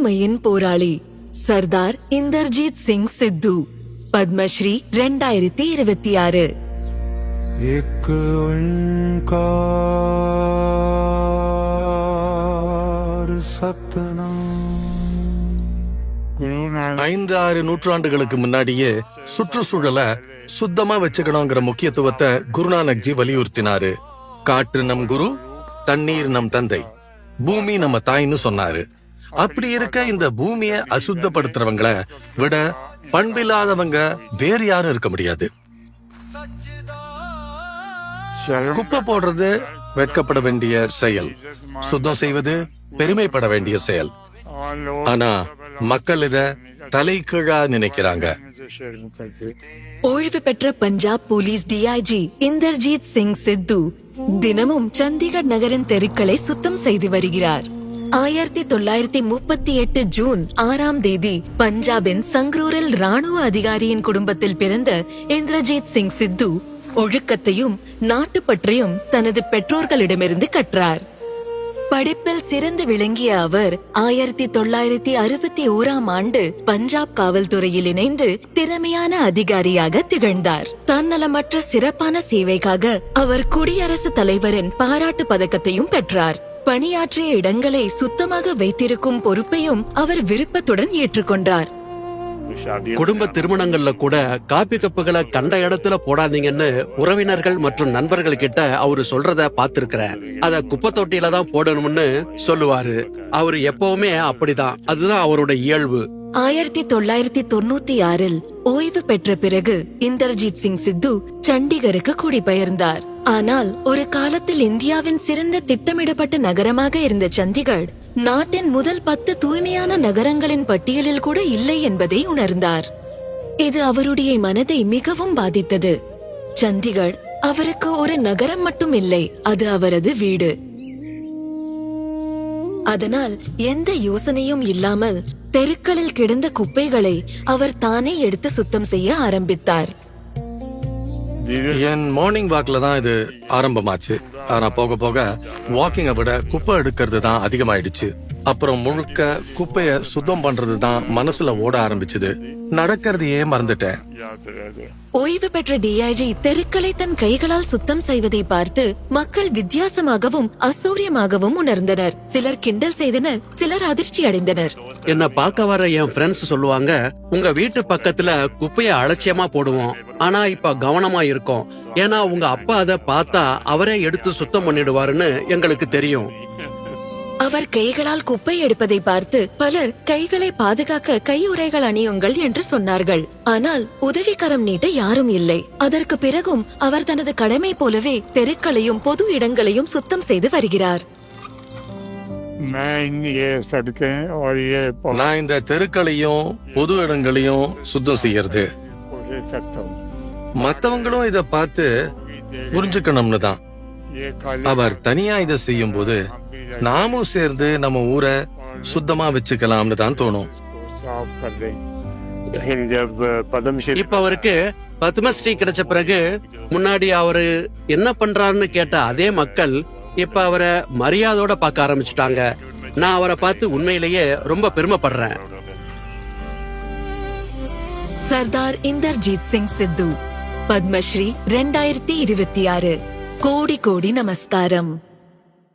தூய்மையின் போராளி சர்தார் இந்தர்ஜித் சிங் சித்து, பத்மஸ்ரீ 2026. एक ओंकार सतनाम। 5-6 நூற்றாண்டுகளுக்கு முன்னாடியே சுற்றுச்சூழலை சுத்தமா வச்சுக்கணுங்கிற முக்கியத்துவத்தை குருநானக் ஜி வலியுறுத்தினாரு. காற்று நம் குரு, தண்ணீர் நம் தந்தை, பூமி நம்ம தாய்ன்னு சொன்னாரு. அப்படி இருக்க இந்த பூமியை அசுத்தப்படுத்துறவங்களை விட பண்பில்லாதவங்க வேறு யாரும் இருக்க முடியாது. குப்பை போடுறது வெட்கப்பட வேண்டிய செயல், சுத்தம் செய்வது பெருமைப்பட வேண்டிய செயல். ஆனா மக்கள் இத தலைகீழா நினைக்கிறாங்க. ஓய்வு பெற்ற பஞ்சாப் போலீஸ் டிஐஜி இந்தர்ஜித் சிங் சித்து தினமும் சண்டிகர் நகரின் தெருக்களை சுத்தம் செய்து வருகிறார். 1938 ஜூன் 6 பஞ்சாபின் சங்ரூரில் ராணுவ அதிகாரியின் குடும்பத்தில் பிறந்த இந்தர்ஜித் சிங் சித்து ஒழுக்கத்தையும் நாட்டுப்பற்றையும் தனது பெற்றோர்களிடமிருந்து கற்றார். படிப்பில் சிறந்து விளங்கிய அவர் 1961 பஞ்சாப் காவல்துறையில் இணைந்து திறமையான அதிகாரியாக திகழ்ந்தார். தன்னலமற்ற சிறப்பான சேவைக்காக அவர் குடியரசுத் தலைவரின் பாராட்டு பதக்கத்தையும் பெற்றார். பணியாற்றிய இடங்களை சுத்தமாக வைத்திருக்கும் பொறுப்பையும் அவர் விருப்பத்துடன் ஏற்றுக்கொண்டார். குடும்ப திருமணங்கள்ல கூட காப்பி கப்புகளை கண்ட இடத்துல போடாதீங்கன்னு உறவினர்கள் மற்றும் நண்பர்கள் கிட்ட அவரு சொல்றத பாத்திருக்கிறேன். அத குப்பை தொட்டியில தான் போடணும்னு சொல்லுவாரு. அவரு எப்பவுமே அப்படிதான், அதுதான் அவரோட இயல்பு. 1996 ஓய்வு பெற்ற பிறகு இந்தர்ஜித் சிங் சித்து சண்டிகருக்கு குடிபெயர்ந்தார். ஆனால் ஒரு காலத்தில் இந்தியாவின் சிறந்த திட்டமிடப்பட்ட நகரமாக இருந்த சண்டிகர் நாட்டின் முதல் 10 தூய்மையான நகரங்களின் பட்டியலில் கூட இல்லை என்பதை உணர்ந்தார். இது அவருடைய மனதை மிகவும் பாதித்தது. சண்டிகர் அவருக்கு ஒரு நகரம் மட்டும் இல்லை, அது அவரது வீடு. அதனால் எந்த யோசனையும் இல்லாமல் தெருக்களில் கிடந்த குப்பைகளை அவர் தானே எடுத்து சுத்தம் செய்ய ஆரம்பித்தார். என் மார்னிங் வாக்ல தான் இது ஆரம்பமாச்சு. ஆனா போக போக வாக்கிங்கை விட குப்பை எடுக்கிறது தான் அதிகமாயிடுச்சு. அப்புறம் முழுக்க குப்பைய சுத்தம் பண்றது தான் மனசுல ஓட ஆரம்பிச்சது. நடக்கிறதையே மறந்துட்டேன். ஓய்வு பெற்ற டிஐஜி தெருக்களை தன் கைகளால் சுத்தம் செய்வதை பார்த்து மக்கள் வித்தியாசமாகவும் அசௌரியமாகவும் உணர்ந்தனர். சிலர் கிண்டல் செய்தனர், சிலர் அதிர்ச்சி அடைந்தனர். என்ன பார்க்க வர என் ஃப்ரெண்ட்ஸ் சொல்லுவாங்க, உங்க வீட்டு பக்கத்துல குப்பைய அலட்சியமா போடுவோம், ஆனா இப்ப கவனமா இருக்கோம். ஏன்னா உங்க அப்பா அதை பார்த்தா அவரே எடுத்து சுத்தம் பண்ணிடுவாருன்னு எங்களுக்கு தெரியும். அவர் கைகளால் குப்பை எடுப்பதை பார்த்து பலர் கைகளை பாதுகாக்க கையுறைகள் அணியுங்கள் என்று சொன்னார்கள். ஆனால் உதவிக்கரம் நீட்ட யாரும் இல்லை. அதற்கு பிறகும் அவர் தனது கடமை போலவே தெருக்களையும் பொது இடங்களையும் சுத்தம் செய்து வருகிறார். நான் இந்த தெருக்களையும் பொது இடங்களையும் சுத்தம் செய்யறது மத்தவங்களும் இத பார்த்து புரிஞ்சுக்கணும்னு தான். அவர் தனியா இத செய்யும் போது நாமும் சேர்ந்து நம்ம ஊரை சுத்தமா வச்சுக்கலாம்னு தான் தோணும். இப்ப அவருக்கு பத்மஸ்ரீ கிடைச்ச பிறகு முன்னாடி அவரு என்ன பண்றாருன்னு கேட்ட அதே மக்கள் இப்ப அவரை மரியாதையோட பார்க்க ஆரம்பிச்சுட்டாங்க. நான் அவரை பார்த்து உண்மையிலேயே ரொம்ப பெருமைப்படுறேன். சர்தார் இந்தர்ஜித் சிங் சித்து, பத்மஸ்ரீ 2026. கோடி கோடி நமஸ்காரம்.